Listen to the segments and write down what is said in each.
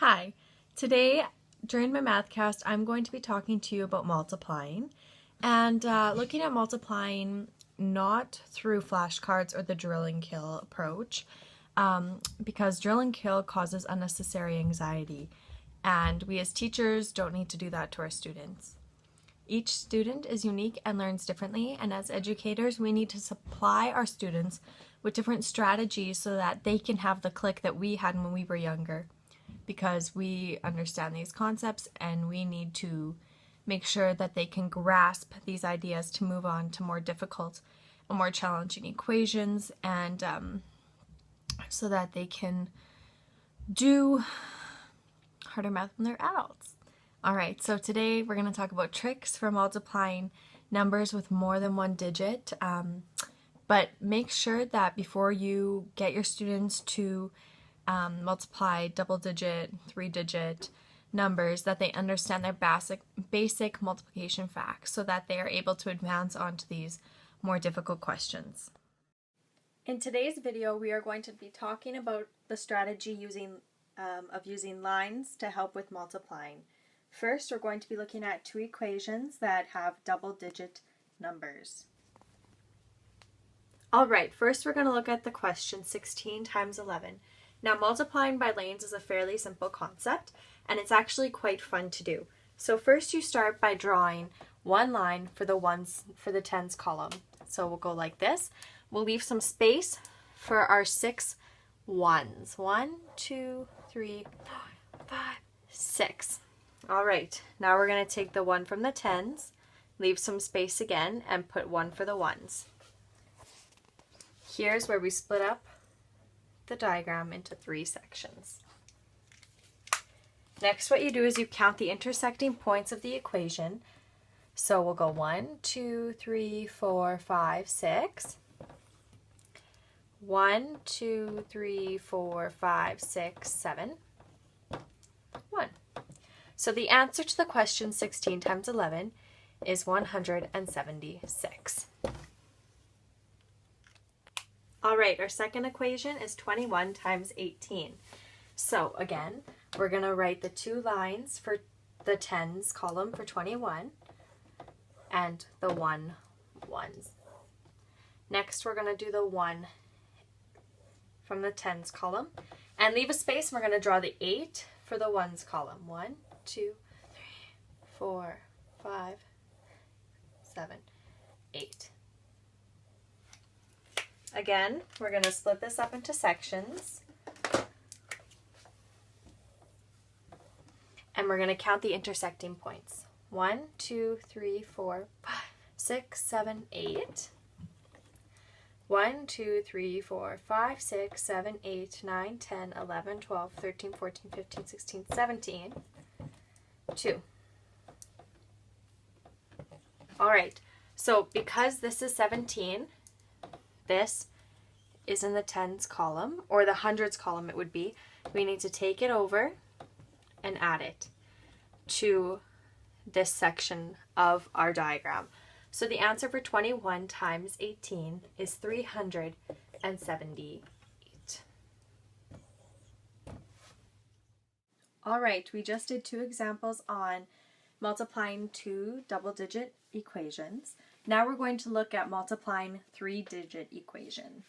Hi, today during my math cast I'm going to be talking to you about multiplying and looking at multiplying not through flashcards or the drill and kill approach because drill and kill causes unnecessary anxiety and we as teachers don't need to do that to our students. Each student is unique and learns differently, and as educators we need to supply our students with different strategies so that they can have the click that we had when we were younger, because we understand these concepts and we need to make sure that they can grasp these ideas to move on to more difficult and more challenging equations, and so that they can do harder math when they're adults. Alright, so today we're going to talk about tricks for multiplying numbers with more than one digit, but make sure that before you get your students to multiply double-digit, three-digit numbers, that they understand their basic multiplication facts so that they are able to advance onto these more difficult questions. In today's video, we are going to be talking about the strategy of using lines to help with multiplying. First, we're going to be looking at two equations that have double-digit numbers. Alright, first we're going to look at the question 16 times 11. Now, multiplying by lanes is a fairly simple concept, and it's actually quite fun to do. So first you start by drawing one line for the tens column. So we'll go like this. We'll leave some space for our 6 ones. 1, 2, 3, 4, 5, 6. Alright, now we're going to take the 1 from the tens, leave some space again, and put 1 for the ones. Here's where we split up the diagram into 3 sections. Next, what you do is you count the intersecting points of the equation. So we'll go 1, 2, 3, 4, 5, 6. 1, 2, 3, 4, 5, 6, 7. 1. So the answer to the question 16 times 11 is 176. Alright, our second equation is 21 times 18. So again, we're going to write the 2 lines for the tens column for 21 and the 1 ones. Next, we're going to do the 1 from the tens column and leave a space, and we're going to draw the 8 for the ones column. 1, 2, 3, 4, 5, 7, 8. Again, we're going to split this up into sections, and we're going to count the intersecting points. 1, 2, 3, 4, 5, 6, 7, 8. 1, 2, 3, 4, 5, 6, 7, 8, 9, 10, 11, 12, 13, 14, 15, 16, 17. 2. Alright, so because this is 17, this is in the tens column, or the hundreds column it would be, we need to take it over and add it to this section of our diagram. So the answer for 21 times 18 is 378. Alright, we just did 2 examples on multiplying 2 double-digit equations. Now we're going to look at multiplying 3-digit equation.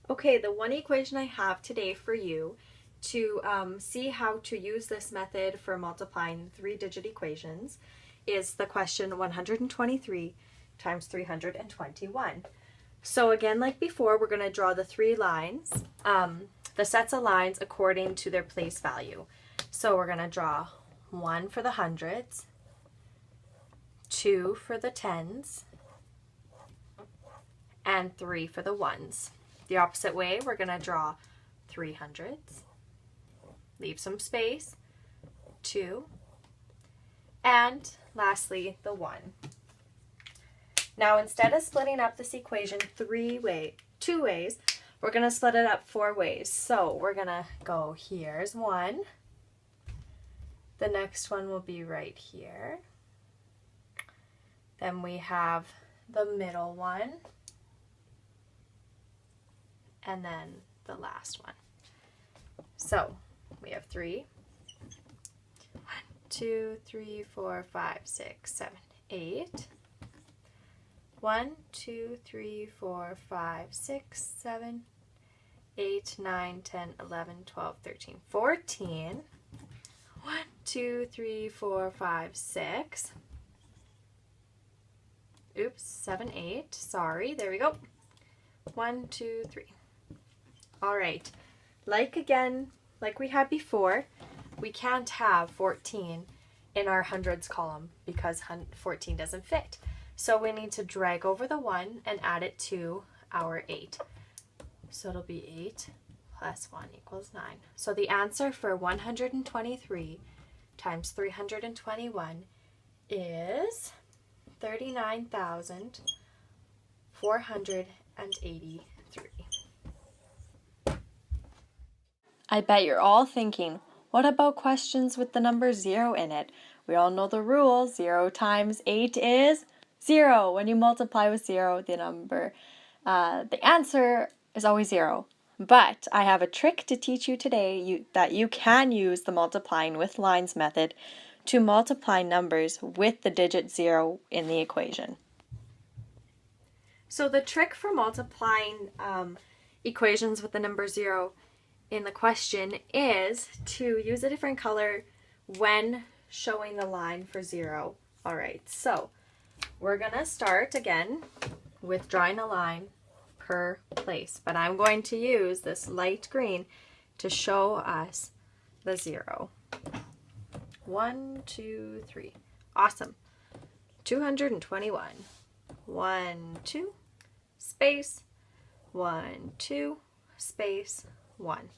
Okay, the one equation I have today for you to see how to use this method for multiplying 3-digit equations is the question 123 times 321. So again, like before, we're going to draw the 3 lines, the sets of lines according to their place value. So we're going to draw 1 for the hundreds, 2 for the tens, and 3 for the ones. The opposite way, we're going to draw 3 hundreds, leave some space, 2, and lastly the 1. Now instead of splitting up this equation 2 ways, we're going to split it up 4 ways. So we're going to go, here's 1, the next one will be right here, then we have the middle one, and then the last one. So we have 3. 1, 2, 3, 4, 5, 6, 7, 8. 1, 2, 3, 4, 5, 6, 7, 8, 9, 10, 11, 12, 13, 14. 1, 2, 3, 4, 5, 6. Oops, 7, 8. Sorry, there we go. 1, 2, 3. All right. Like we had before, we can't have 14 in our hundreds column because 14 doesn't fit. So we need to drag over the 1 and add it to our 8. So it'll be 8 plus 1 equals 9. So the answer for 123 times 321 is 39,483. I bet you're all thinking, what about questions with the number 0 in it? We all know the rule, 0 times 8 is 0. When you multiply with 0, the answer is always 0. But I have a trick to teach you today that you can use the multiplying with lines method to multiply numbers with the digit 0 in the equation. So the trick for multiplying equations with the number 0 in the question is to use a different color when showing the line for 0. All right, so we're gonna start again with drawing a line per place, but I'm going to use this light green to show us the 0. 1, 2, 3. Awesome. 221. 1, 2, space, 1, 2, space, 1.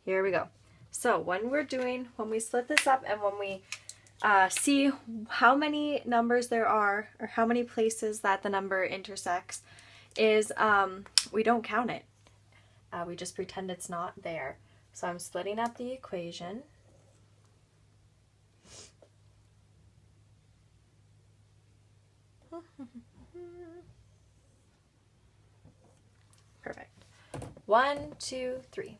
Here we go. So when we split this up and when we see how many numbers there are or how many places that the number intersects is we don't count it. We just pretend it's not there. So I'm splitting up the equation. Perfect. 1, 2, 3.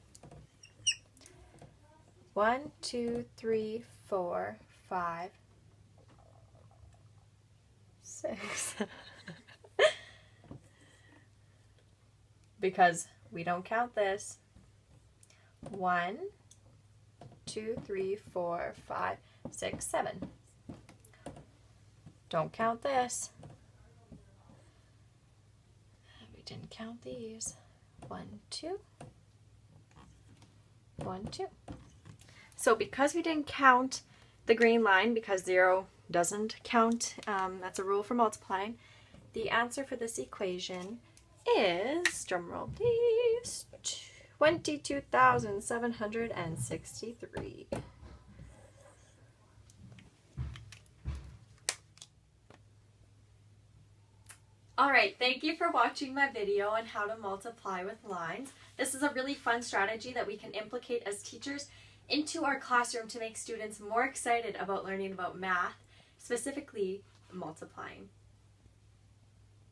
1, 2, 3, 4, 5, 6. Because we don't count this. 1, 2, 3, 4, 5, 6, 7. Don't count this. We didn't count these. 1, 2. 1, 2. So because we didn't count the green line, because 0 doesn't count, that's a rule for multiplying, the answer for this equation is, drumroll please, 22,763. Alright, thank you for watching my video on how to multiply with lines. This is a really fun strategy that we can implicate as teachers into our classroom to make students more excited about learning about math, specifically multiplying.